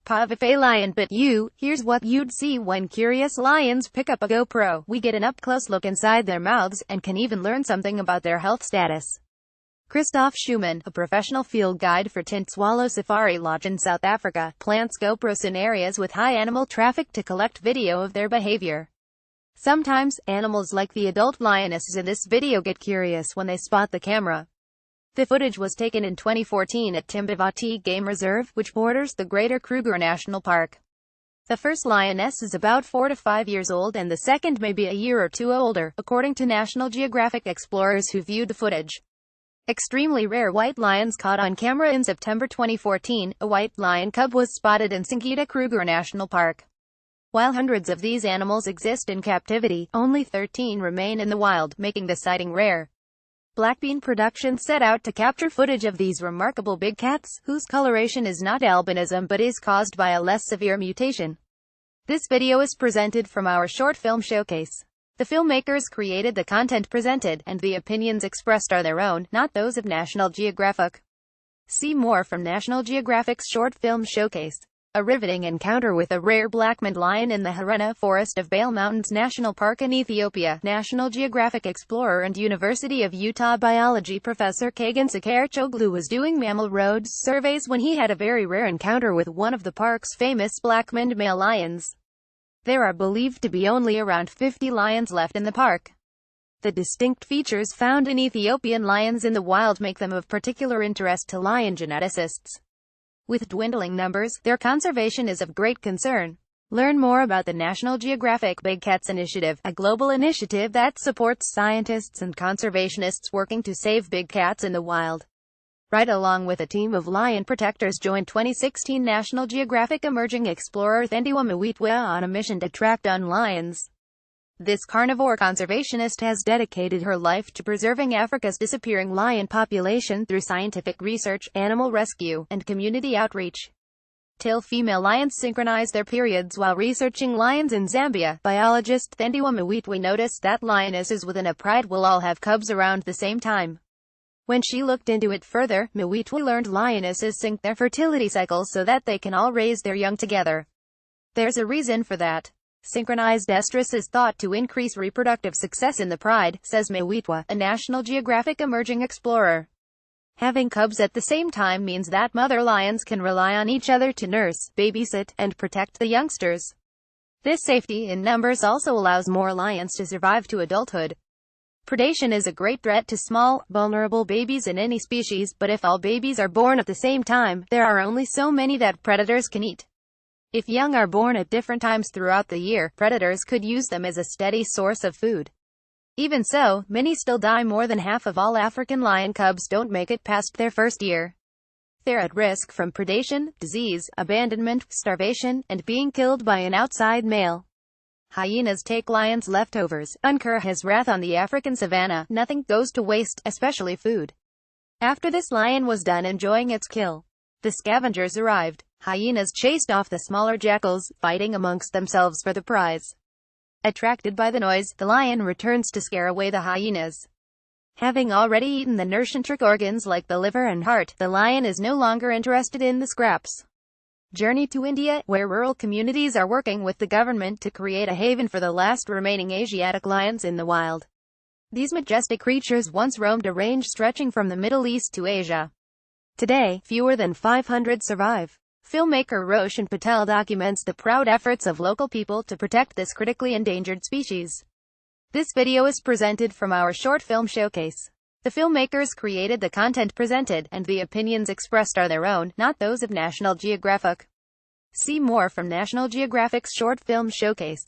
paw of a lion bit you. Here's what you'd see when curious lions pick up a GoPro. We get an up-close look inside their mouths, and can even learn something about their health status. Christoph Schumann, a professional field guide for Tint Swallow Safari Lodge in South Africa, plants GoPros in areas with high animal traffic to collect video of their behavior. Sometimes, animals like the adult lionesses in this video get curious when they spot the camera. The footage was taken in 2014 at Timbavati Game Reserve, which borders the Greater Kruger National Park. The first lioness is about 4 to 5 years old and the second may be a year or two older, according to National Geographic explorers who viewed the footage. Extremely rare white lions caught on camera in September 2014, a white lion cub was spotted in Singida Kruger National Park. While hundreds of these animals exist in captivity, only 13 remain in the wild, making the sighting rare. Blackbean Productions set out to capture footage of these remarkable big cats, whose coloration is not albinism but is caused by a less severe mutation. This video is presented from our short film showcase. The filmmakers created the content presented, and the opinions expressed are their own, not those of National Geographic. See more from National Geographic's short film showcase. A riveting encounter with a rare black-maned lion in the Harena Forest of Bale Mountains National Park in Ethiopia. National Geographic explorer and University of Utah biology professor Kagan Sakarchoglu was doing Mammal Roads surveys when he had a very rare encounter with one of the park's famous black-maned male lions. There are believed to be only around 50 lions left in the park. The distinct features found in Ethiopian lions in the wild make them of particular interest to lion geneticists. With dwindling numbers, their conservation is of great concern. Learn more about the National Geographic Big Cats Initiative, a global initiative that supports scientists and conservationists working to save big cats in the wild. Right along with a team of lion protectors joined 2016 National Geographic emerging explorer Thendiwa Mawitwa on a mission to track down lions. This carnivore conservationist has dedicated her life to preserving Africa's disappearing lion population through scientific research, animal rescue, and community outreach. Till female lions synchronize their periods while researching lions in Zambia, biologist Thendiwa Mawitwa noticed that lionesses within a pride will all have cubs around the same time. When she looked into it further, Mawitwa learned lionesses sync their fertility cycles so that they can all raise their young together. There's a reason for that. Synchronized estrus is thought to increase reproductive success in the pride, says Mawitwa, a National Geographic emerging explorer. Having cubs at the same time means that mother lions can rely on each other to nurse, babysit, and protect the youngsters. This safety in numbers also allows more lions to survive to adulthood. Predation is a great threat to small, vulnerable babies in any species, but if all babies are born at the same time, there are only so many that predators can eat. If young are born at different times throughout the year, predators could use them as a steady source of food. Even so, many still die. More than half of all African lion cubs don't make it past their first year. They're at risk from predation, disease, abandonment, starvation, and being killed by an outside male. Hyenas take lions' leftovers, incur his wrath on the African savanna. Nothing goes to waste, especially food. After this lion was done enjoying its kill, the scavengers arrived. Hyenas chased off the smaller jackals, fighting amongst themselves for the prize. Attracted by the noise, the lion returns to scare away the hyenas. Having already eaten the nutrient-rich organs like the liver and heart, the lion is no longer interested in the scraps. Journey to India, where rural communities are working with the government to create a haven for the last remaining Asiatic lions in the wild. These majestic creatures once roamed a range stretching from the Middle East to Asia. Today, fewer than 500 survive. Filmmaker Roshan Patel documents the proud efforts of local people to protect this critically endangered species. This video is presented from our short film showcase. The filmmakers created the content presented, and the opinions expressed are their own, not those of National Geographic. See more from National Geographic's short film showcase.